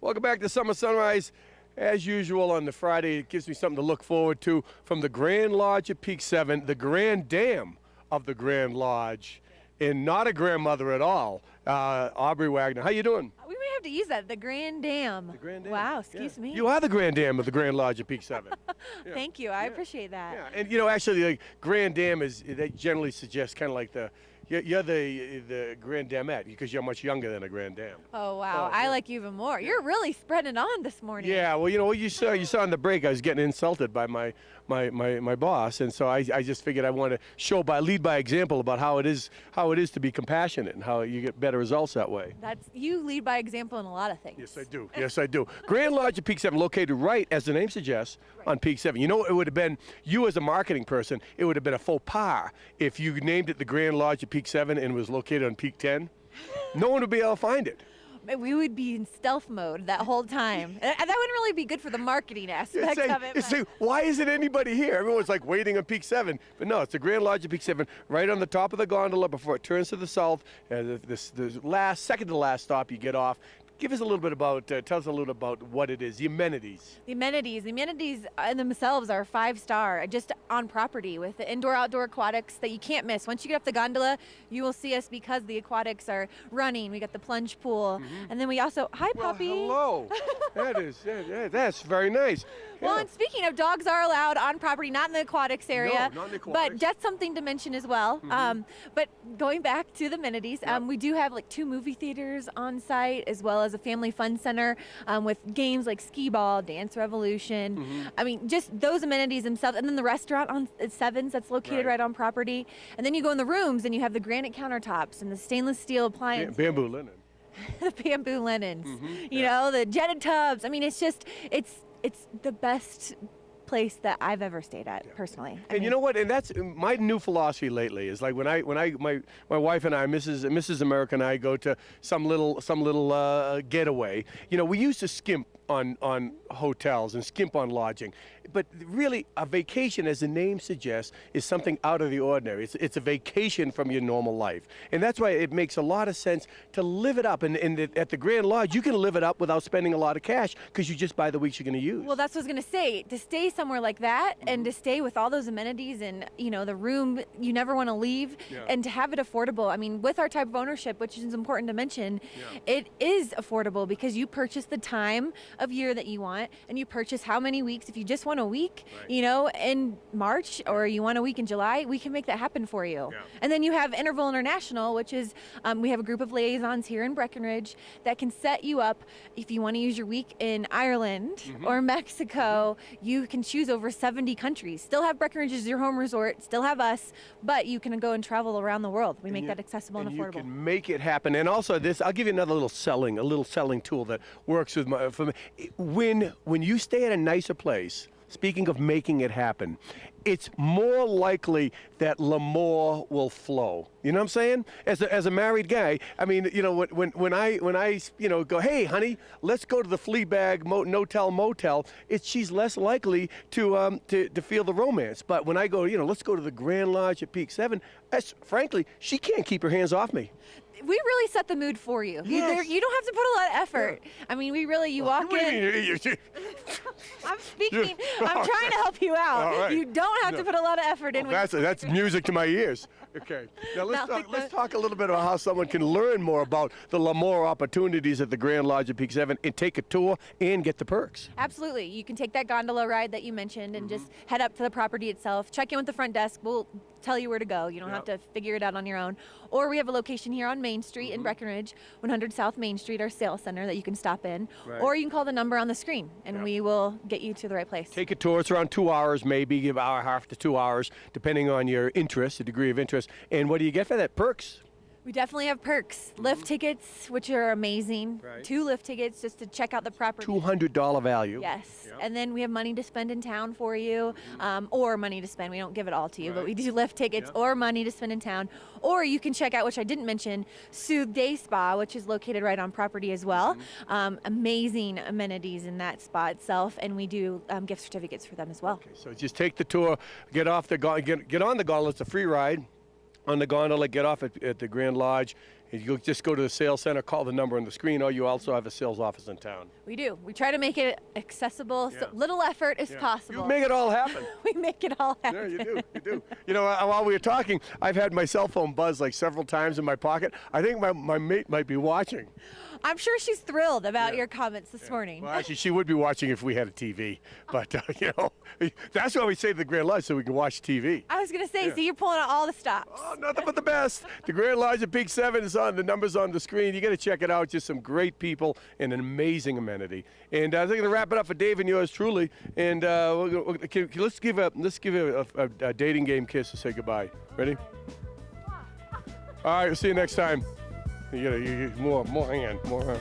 Welcome back to Summer Sunrise. As usual on the Friday, it gives me something to look forward to from the Grand Lodge at Peak 7, the Grand Dam of the Grand Lodge, and not a grandmother at all, Aubrey Wagner. How you doing? We may have to use that, the Grand Dam. The Grand Dam. Wow, excuse me. You are the Grand Dam of the Grand Lodge at Peak 7. Yeah. Thank you, I appreciate that. Yeah, and actually the Grand Dam they generally suggest kind of like you're the Grand Damette because you're much younger than a Grand Dam. Oh, wow. Oh, I yeah. like you even more. You're really spreading on this morning. Yeah, well, what you saw in the break, I was getting insulted by my boss, and so I just figured I want to lead by example about how it is to be compassionate and how you get better results that way. You lead by example in a lot of things. Yes, I do. Yes, I do. Grand Lodge at Peak 7, located right, as the name suggests, on Peak 7. You know, it would have been, you as a marketing person, it would have been a faux pas if you named it the Grand Lodge at Peak 7 and was located on Peak 10. No one would be able to find it. We would be in stealth mode that whole time. And that wouldn't really be good for the marketing aspect of it. Why isn't anybody here? Everyone's like waiting on Peak 7. But no, it's the Grand Lodge at Peak 7, right on the top of the gondola before it turns to the south. The second to last stop you get off. Give us a little bit about, tell us a little about what it is, the amenities. The amenities in themselves are 5-star, just on property with the indoor-outdoor aquatics that you can't miss. Once you get off the gondola, you will see us because the aquatics are running. We got the plunge pool, and then we also, hi puppy. Well, hello. That's very nice. Well, Yeah. and speaking of, dogs are allowed on property, not in the aquatics area. No, not in the But aquatics. that's something to mention as well. But going back to the amenities, we do have like 2 movie theaters on site, as well as a family fun center with games like skee ball, dance revolution. I mean, just those amenities themselves. And then the restaurant on Sevens that's located right on property. And then you go in the rooms and you have the granite countertops and the stainless steel appliances. Bamboo linen. The bamboo linens, you know, the jetted tubs. I mean, it's the best place that I've ever stayed at personally. And you know what? And that's my new philosophy lately. Is like when my wife and I, Mrs. America and I, go to some little getaway. You know, we used to skimp on hotels and skimp on lodging, but really a vacation, as the name suggests, is something out of the ordinary. It's a vacation from your normal life, and that's why it makes a lot of sense to live it up. And at the Grand Lodge, you can live it up without spending a lot of cash because you just buy the weeks you're going to use. Well, that's what I was going to say. To stay somewhere like that and to stay with all those amenities and, you know, the room you never want to leave and to have it affordable. I mean, with our type of ownership, which is important to mention, it is affordable because you purchase the time of year that you want and you purchase how many weeks. If you just want a week, you know, in March or you want a week in July, we can make that happen for you. And then you have Interval International, which is, we have a group of liaisons here in Breckenridge that can set you up. If you want to use your week in Ireland or Mexico, you can choose over 70 countries. Still have Breckenridge as your home resort, still have us, but you can go and travel around the world. We make that accessible and affordable. You can make it happen. And also this, I'll give you another little selling tool that works for me. When you stay at a nicer place, speaking of making it happen, it's more likely that l'amour will flow. You know what I'm saying? As a married guy, I mean, you know, when I go, hey, honey, let's go to the Fleabag motel. She's less likely to feel the romance. But when I go, you know, let's go to the Grand Lodge at Peak 7, frankly, she can't keep her hands off me. We really set the mood for you. Yes. You don't have to put a lot of effort. I mean, you walk in. I'm speaking. I'm trying to help you out. All right. You don't have to put a lot of effort in. That's music to my ears. Okay. Now let's talk a little bit about how someone can learn more about the l'amour opportunities at the Grand Lodge at Peak 7 and take a tour and get the perks. Absolutely. You can take that gondola ride that you mentioned and just head up to the property itself. Check in with the front desk. We'll tell you where to go. You don't have to figure it out on your own. Or we have a location here on Main Street in Breckenridge, 100 South Main Street, our sales center that you can stop in. Or you can call the number on the screen and we will get you to the right place. Take a tour. It's around 2 hours, maybe give hour and a half to 2 hours, depending on your interest, the degree of interest. And what do you get for that? Perks. We definitely have perks. Lift tickets, which are amazing. 2 lift tickets just to check out the property. $200 value. Yes. Yep. And then we have money to spend in town for you, or money to spend. We don't give it all to you, but we do lift tickets or money to spend in town. Or you can check out, which I didn't mention, Soothe Day Spa, which is located right on property as well. Amazing amenities in that spa itself, and we do gift certificates for them as well. Okay, so just take the tour, get on the gondola. It's a free ride. On the gondola, get off at the Grand Lodge, You just go to the sales center, call the number on the screen, or you also have a sales office in town. We do. We try to make it accessible, so little effort as possible. You make it all happen. We make it all happen. Yeah, you do. You do. You know, while we were talking, I've had my cell phone buzz like several times in my pocket. I think my mate might be watching. I'm sure she's thrilled about your comments this morning. Well, actually, she would be watching if we had a TV. But, you know, that's why we save the Grand Lodge, so we can watch TV. I was going to say, so you're pulling out all the stops. Oh, nothing but the best. The Grand Lodge at Peak 7 is on. The number's on the screen. You got to check it out. Just some great people and an amazing amenity. And I think to wrap it up for Dave and yours truly. And let's give a dating game kiss to say goodbye. Ready? All right. We'll see you next time. You got more hand, more.